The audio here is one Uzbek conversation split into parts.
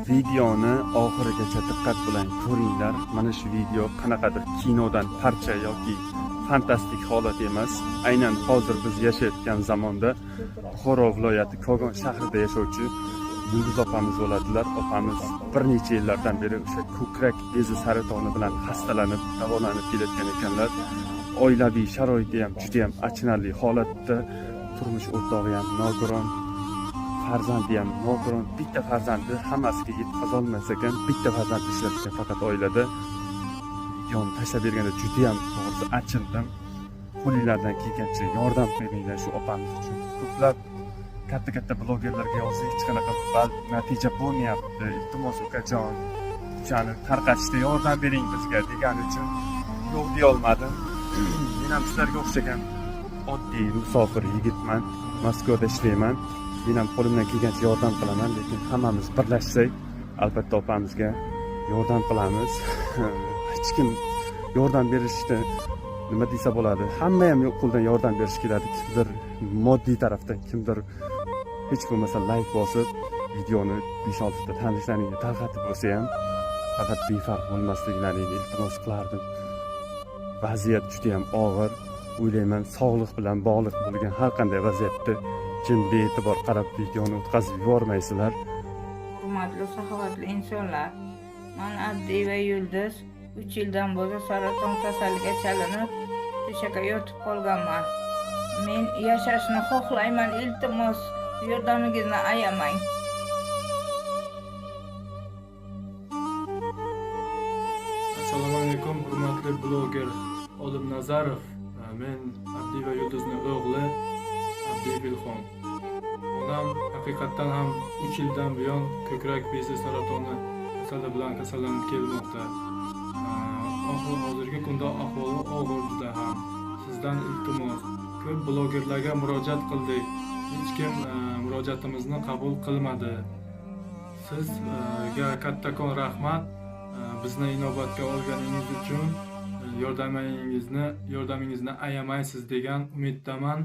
Videoni oxirigacha diqqat bilan ko'ringlar. Mana shu video qanaqadir kinodan parcha yoki fantastik holat emas. Aynan hozir biz yashayotgan zamonda Buxoro viloyati Kogon shahrida yashovchi Yulduz opamiz bo'ladilar. Opamiz bir necha yillardan beri o'sha ko'krak bezi saratoni bilan xastalanib, davolanib kelayotgan ekanlar. Oilaviy sharoiti ham juda ham achinarli holatda. Turmush o'rtog'i ham nogiron, farzandi ham nogiron. Bitta farzandi hammasiga yetkazolmas ekan, bitta farzand ishlatgan faqat oilada. Videoni tashlab berganda juda ham to'g'risi achindim. Qo'linglardan kelgancha yordam beringlar shu opamiz uchun. Ko'plab katta blogerlarga yozib hech qanaqa natija bo'lmayapti. Iltimos ukajon, o'shani tarqatishda yordam bering bizga degani uchun yo'q deya olmadim. Men ham sizlarga o'xshagan oddiy musofir yigitman. Moskvada ishlayman. Men ham qo'limdan kelgancha yordam qilaman, lekin hammamiz birlashsak, albatta opamizga yordam qilamiz. Hech kim yordam berishda nima desa bo'ladi? Hamma ham qo'ldan yordam berish keladi. Kimdir moddiy tarafdan, kimdir hech bo'lmasa like bosib, videoni 5-6 ta tanishlaringga tarqatib bo'lsa ham faqat befarq bo'lmasliklarini iltimos qilardim. Vaziyat juda ham og'ir. O'ylayman, sog'liq bilan bog'liq bo'lgan har qanday vaziyatda jim bee'tibor qarab videoni o'tkazib yubormaysizlar. Hurmatli saxovatli insonlar, men Abdiy va Yulduz 3 yildan beri saraton kasalligiga chalinib, to'shakka yotib qolganman. Men yashashni xohlayman, iltimos yordamingizni ayamang. Assalomu alaykum, hurmatli bloger Olim Nazarov. Men Abdiy va Yulduzning o'g'li Abdiy Bilxon. Onam haqiqatan ham 3 yildan buyon ko'krak bezi saratoni kasali bilan kasallanib kelmoqda. Hozirgi kunda ahvoli og'ir juda ham. Sizdan iltimos, ko'p blogerlarga murojaat qildik. Hech kim murojaatimizni qabul qilmadi. Sizga kattakon rahmat. Bizni inobatga olganingiz uchun yordamingizni ayamaysiz degan umiddaman.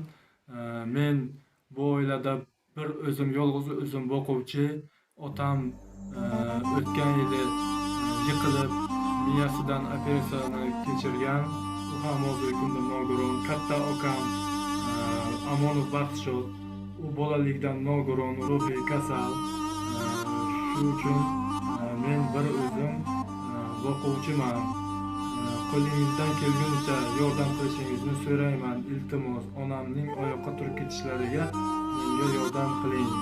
Men bu oilada bir yolg'iz o'zim boquvchi. Otam o'tgan yili yiqilib miyasidan operatsiyani kechirgan. U ham hozirgi kunda nogiron. Katta akam Amonov Baxtshod, u bolalikdan nogiron, ruhiy kasal. Shu uchun men bir o'zim boquvchiman. Qo'lingizdan kelguncha yordam qilishingizni so'rayman. Iltimos, onamning oyoqqa turib ketishlariga menga yordam qiling.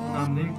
Onamning